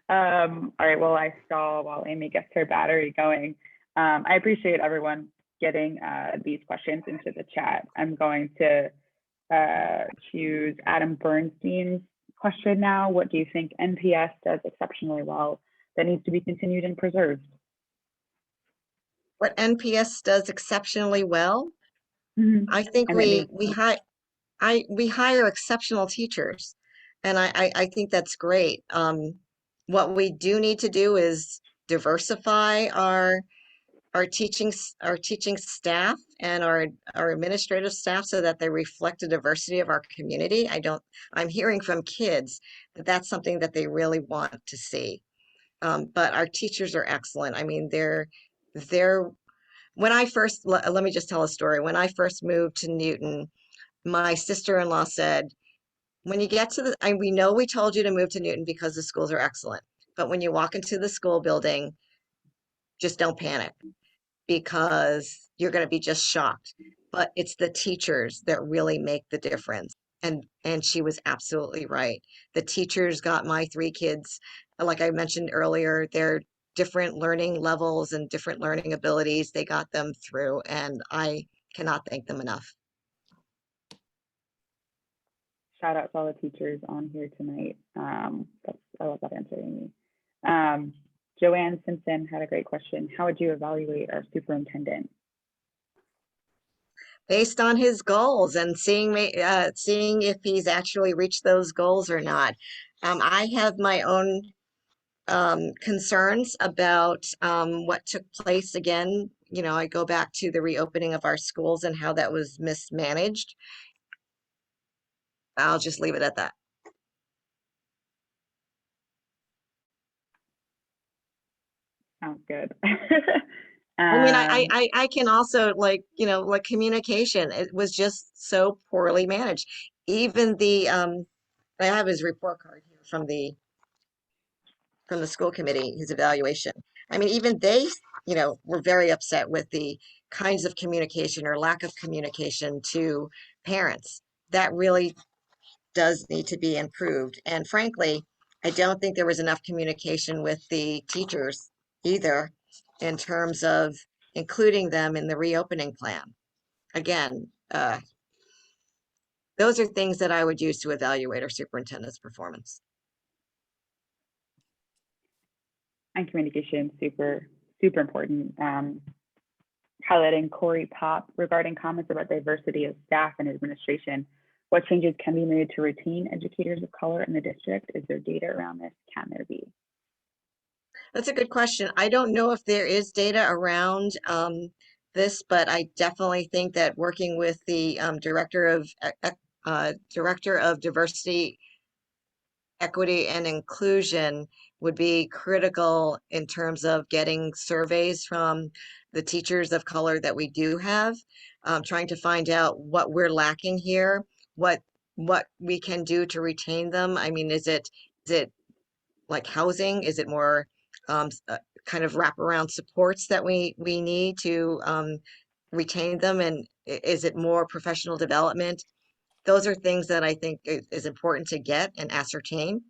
All right, well, I stall while Amy gets her battery going. I appreciate everyone getting these questions into the chat. I'm going to choose Adam Bernstein's question now. What do you think NPS does exceptionally well that needs to be continued and preserved? What NPS does exceptionally well, I think And that needs we hire exceptional teachers, and I think that's great. What we do need to do is diversify our teaching staff and our administrative staff so that they reflect the diversity of our community. I'm hearing from kids that that's something that they really want to see. But our teachers are excellent. I mean, they're when I first let me just tell a story. When I first moved to Newton, my sister-in-law said, when you get to we know we told you to move to Newton because the schools are excellent, but when you walk into the school building, just don't panic because you're going to be just shocked. But it's the teachers that really make the difference. And she was absolutely right. The teachers got my three kids, like I mentioned earlier, they're different learning levels and different learning abilities. They got them through, and I cannot thank them enough. shout out to all the teachers on here tonight. I love that answer, Amy. Joanne Simpson had a great question. How would you evaluate our superintendent? Based on his goals and seeing if he's actually reached those goals or not. I have my own concerns about what took place again. You know, I go back to the reopening of our schools and how that was mismanaged. I'll just leave it at that. Sounds good. I mean, I can also, like, you know, like communication, it was just so poorly managed. Even I have his report card here from the school committee, his evaluation. I mean, even they, you know, were very upset with the kinds of communication or lack of communication to parents. That really does need to be improved. And frankly, I don't think there was enough communication with the teachers either in terms of including them in the reopening plan. Again, those are things that I would use to evaluate our superintendent's performance. And communication, super, super important. Highlighting Corey Pop regarding comments about diversity of staff and administration. What changes can be made to retain educators of color in the district? Is there data around this? Can there be? That's a good question. I don't know if there is data around this, but I definitely think that working with the director of diversity, equity, and inclusion would be critical in terms of getting surveys from the teachers of color that we do have, trying to find out what we're lacking here, what what we can do to retain them? I mean, is it like housing? Is it more kind of wraparound supports that we need to retain them? And is it more professional development? Those are things that I think is important to get and ascertain.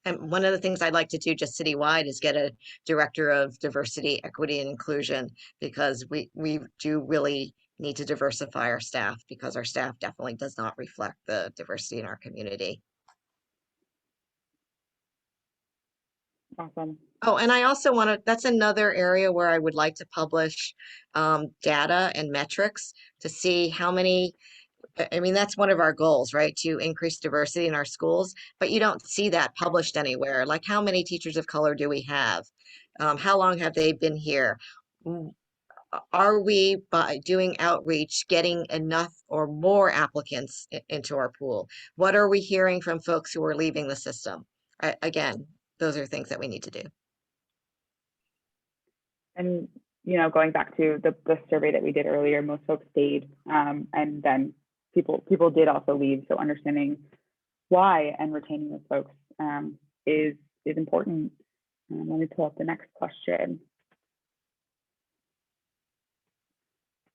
And one of the things I'd like to do just citywide is get a director of diversity, equity, and inclusion, because we do really need to diversify our staff, because our staff definitely does not reflect the diversity in our community. Awesome. Oh, and I also want to, that's another area where I would like to publish data and metrics to see how many, I mean, that's one of our goals, right? To increase diversity in our schools, but you don't see that published anywhere. Like, how many teachers of color do we have? How long have they been here? Are we, by doing outreach, getting enough or more applicants into our pool? What are we hearing from folks who are leaving the system? Again, those are things that we need to do. And, going back to the survey that we did earlier, most folks stayed, and then people did also leave. So understanding why and retaining those folks is important. Let me pull up the next question.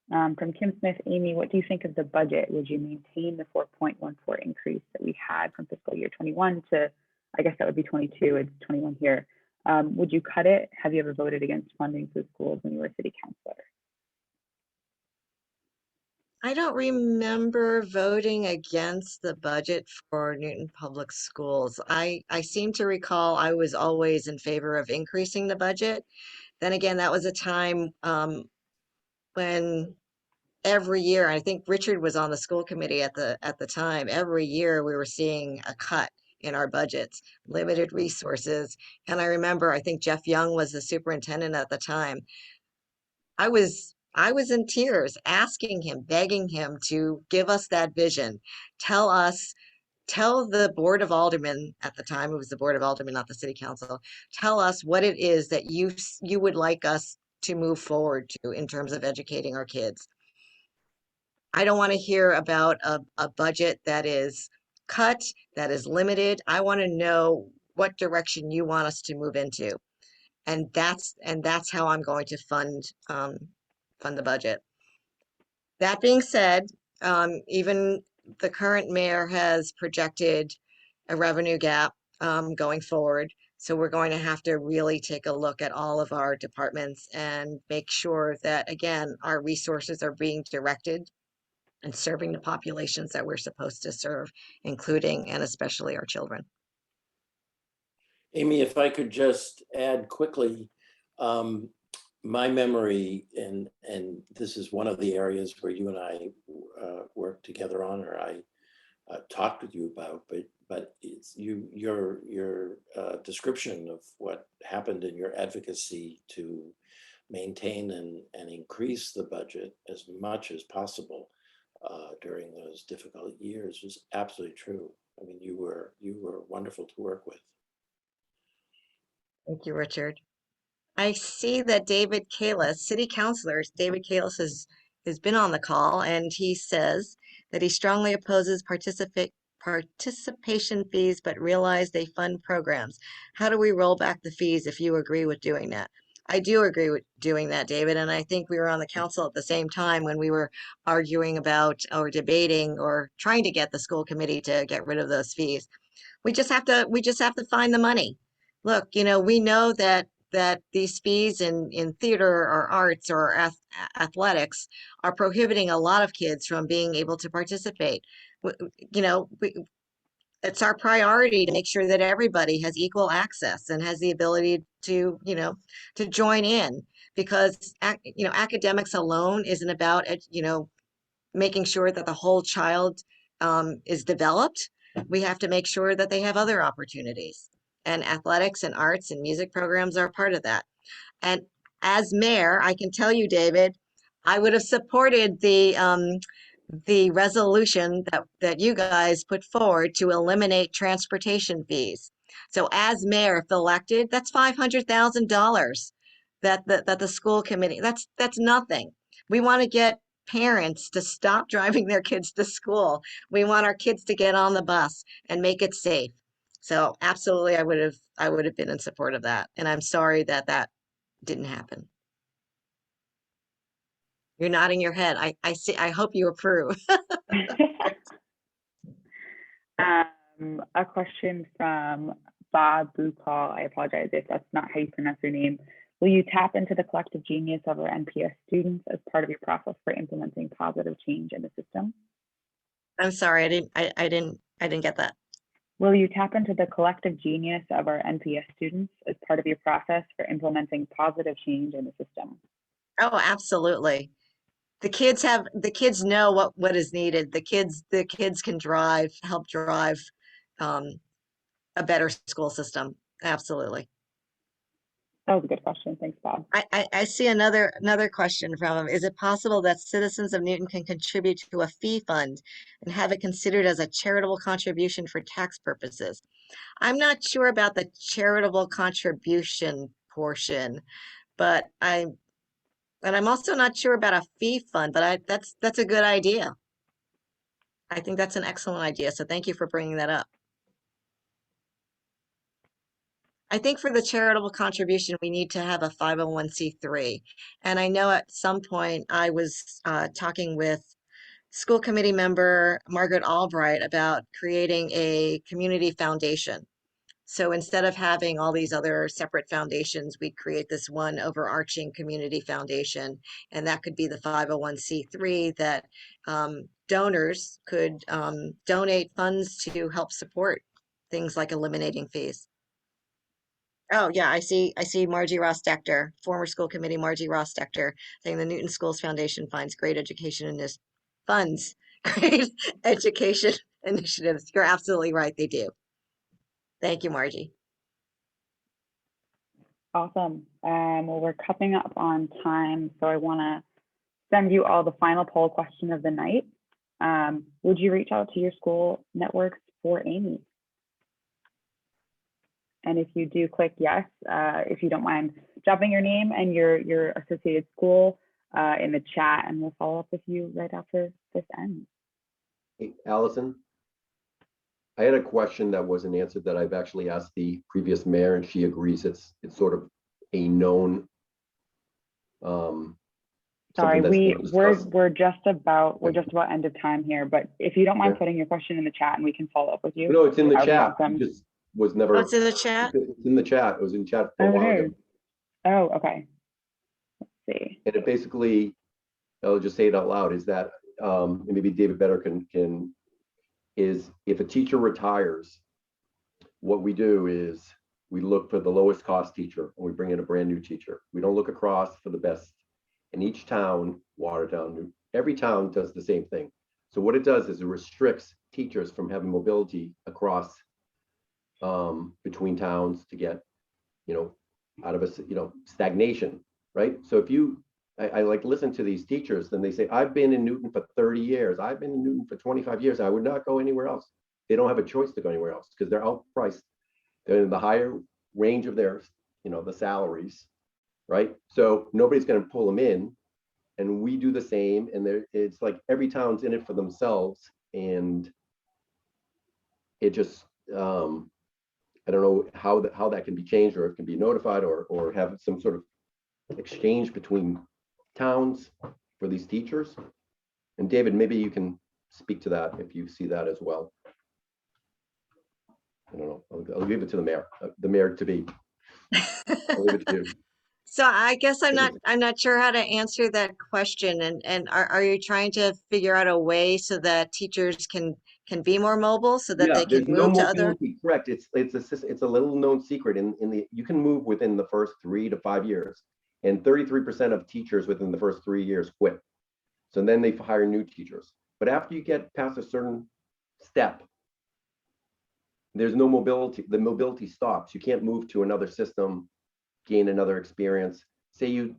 From Kim Smith, Amy, what do you think of the budget? Would you maintain the 4.14 increase that we had from fiscal year 21 to, I guess that would be 22, it's 21 here. Would you cut it? Have you ever voted against funding for schools when you were city councilor? I don't remember voting against the budget for Newton Public Schools. I seem to recall I was always in favor of increasing the budget. Then again, that was a time when every year, I think Richard was on the school committee at the time, every year we were seeing a cut in our budgets, limited resources. And I remember, I think Jeff Young was the superintendent at the time. I was in tears asking him, begging him to give us that vision. Tell us, tell the Board of Aldermen at the time, it was the Board of Aldermen, not the City Council, tell us what it is that you would like us to move forward to in terms of educating our kids. I don't want to hear about a budget that is cut, that is limited. I want to know what direction you want us to move into. And that's how I'm going to fund the budget. That being said, even the current mayor has projected a revenue gap going forward. So we're going to have to really take a look at all of our departments and make sure that, again, our resources are being directed and serving the populations that we're supposed to serve, including and especially our children. Amy, if I could just add quickly, my memory, and this is one of the areas where you and I worked together on, or I talked with you about, but it's your description of what happened in your advocacy to maintain and increase the budget as much as possible during those difficult years was absolutely true. I mean, you were wonderful to work with. Thank you, Richard. I see that David Kalis, City Councilor, David Kalis has been on the call, and he says that he strongly opposes participation fees, but realize they fund programs. How do we roll back the fees if you agree with doing that? I do agree with doing that, David, and I think we were on the council at the same time when we were arguing about or debating or trying to get the school committee to get rid of those fees. We just have to find the money. Look, we know that these fees in theater or arts or athletics are prohibiting a lot of kids from being able to participate. It's our priority to make sure that everybody has equal access and has the ability to join in, because academics alone isn't about making sure that the whole child is developed. We have to make sure that they have other opportunities, and athletics and arts and music programs are part of that. And as mayor, I can tell you, David, I would have supported the resolution that you guys put forward to eliminate transportation fees. So as mayor, if elected, that's $500,000 that the school committee, that's nothing. We want to get parents to stop driving their kids to school. We want our kids to get on the bus and make it safe. So absolutely, I would have been in support of that. And I'm sorry that that didn't happen. You're nodding your head. I see. I hope you approve. A question from Bob Bukal. I apologize if that's not how you pronounce your name. Will you tap into the collective genius of our NPS students as part of your process for implementing positive change in the system? I'm sorry. I didn't get that. Will you tap into the collective genius of our NPS students as part of your process for implementing positive change in the system? Oh, absolutely. The kids know what is needed. The kids can help drive um, a better school system. Absolutely. That was a good question. Thanks, Bob. I see another question from him. Is it possible that citizens of Newton can contribute to a fee fund and have it considered as a charitable contribution for tax purposes? I'm not sure about the charitable contribution portion, but I'm also not sure about a fee fund, but that's a good idea. I think that's an excellent idea. So thank you for bringing that up. I think for the charitable contribution, we need to have a 501c3. And I know at some point I was talking with school committee member Margaret Albright about creating a community foundation. So instead of having all these other separate foundations, we'd create this one overarching community foundation. And that could be the 501c3 that donors could donate funds to help support things like eliminating fees. Oh, yeah, I see Margie Ross-Decter, former school committee Margie Ross-Decter, saying the Newton Schools Foundation finds great education in this funds, great education initiatives. You're absolutely right, they do. Thank you, Margie. Awesome. Well, we're coming up on time, so I want to send you all the final poll question of the night. Would you reach out to your school networks for Amy? And if you do, click yes. If you don't mind dropping your name and your associated school in the chat, and we'll follow up with you right after this ends. Hey, Allison, I had a question that wasn't answered that I've actually asked the previous mayor, and she agrees it's sort of a known. Sorry, we're just about Okay. end of time here, but if you don't mind Okay. putting your question in the chat and we can follow up with you. No, it's in the that would be chat. awesome. It just was never. Oh, it's in the chat? It's in the chat. It was in chat for a Oh, while it ago. is. Oh, okay. Let's see. And it basically, I'll just say it out loud, is that and maybe David better can is if a teacher retires, what we do is we look for the lowest cost teacher and we bring in a brand new teacher. We don't look across for the best. And each town, Watertown, every town does the same thing. So what it does is it restricts teachers from having mobility across between towns to get, out of a, stagnation, right? So if I like listen to these teachers, then they say, I've been in Newton for 30 years. I've been in Newton for 25 years. I would not go anywhere else. They don't have a choice to go anywhere else because they're outpriced. They're in the higher range of their, the salaries, right? So nobody's going to pull them in, and we do the same. And it's like every town's in it for themselves, and it just I don't know how that can be changed, or it can be notified, or have some sort of exchange between towns for these teachers. And David, maybe you can speak to that if you see that as well. I don't know. I'll leave it to the mayor to be. I'll leave it to you. So I guess I'm not sure how to answer that question. And are you trying to figure out a way so that teachers can be more mobile so that they can There's no move to other? mobility. Correct. It's a little known secret you can move within the first 3 to 5 years, and 33% of teachers within the first 3 years quit. So then they hire new teachers. But after you get past a certain step, there's no mobility. The mobility stops. You can't move to another system, gain another experience. Say you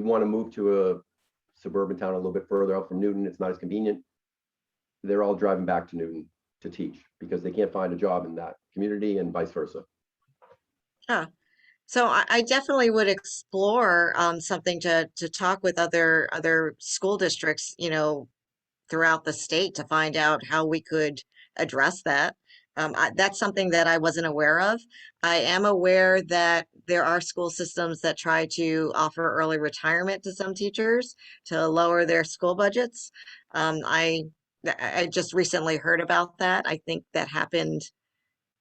want to move to a suburban town a little bit further out from Newton. It's not as convenient. They're all driving back to Newton to teach because they can't find a job in that community, and vice versa. Huh. So I definitely would explore something to talk with other school districts, throughout the state to find out how we could address that. That's something that I wasn't aware of. I am aware that there are school systems that try to offer early retirement to some teachers to lower their school budgets. I just recently heard about that. I think that happened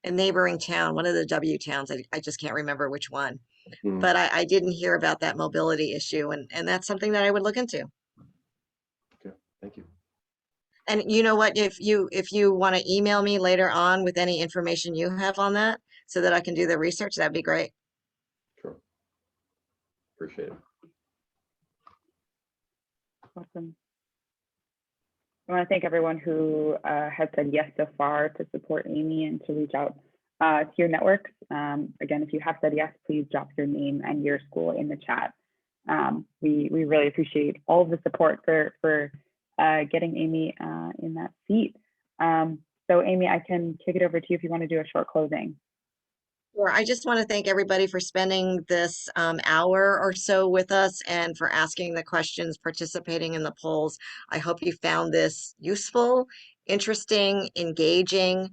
a neighboring town, one of the W towns. I just can't remember which one. Mm, But I didn't hear about that mobility issue, and that's something that I would look into. okay, thank you. And you know what, if you want to email me later on with any information you have on that so that I can do the research, that'd be great. Sure. Appreciate it. Awesome. I want to thank everyone who has said yes so far to support Amy and to reach out to your networks. Again, if you have said yes, please drop your name and your school in the chat. We really appreciate all of the support for getting Amy in that seat. So Amy, I can kick it over to you if you want to do a short closing. Sure. I just want to thank everybody for spending this hour or so with us and for asking the questions, participating in the polls. I hope you found this useful, interesting, engaging.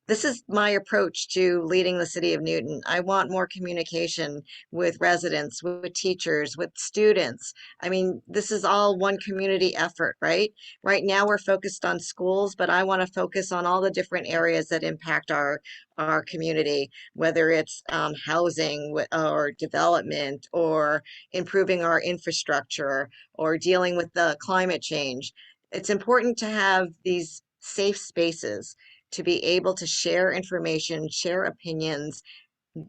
This is my approach to leading the city of Newton. I want more communication with residents, with teachers, with students. I mean, this is all one community effort, right? Right now we're focused on schools, but I want to focus on all the different areas that impact our community, whether it's housing or development or improving our infrastructure or dealing with the climate change. It's important to have these safe spaces to be able to share information, share opinions,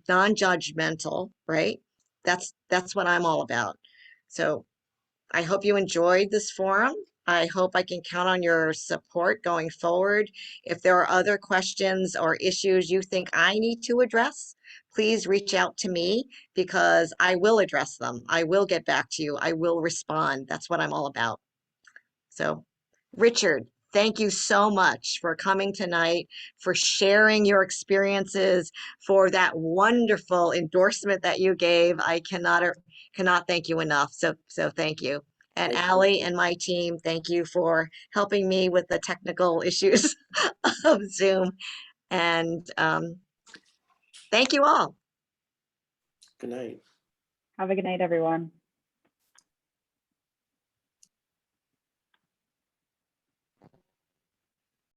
non-judgmental, right? That's what I'm all about. So I hope you enjoyed this forum. I hope I can count on your support going forward. If there are other questions or issues you think I need to address, please reach out to me because I will address them. I will get back to you. I will respond. That's what I'm all about. So, Richard, thank you so much for coming tonight, for sharing your experiences, for that wonderful endorsement that you gave. I cannot thank you enough. So thank you. And Thank you. Allie and my team, thank you for helping me with the technical issues of Zoom. And thank you all. Good night. Have a good night, everyone.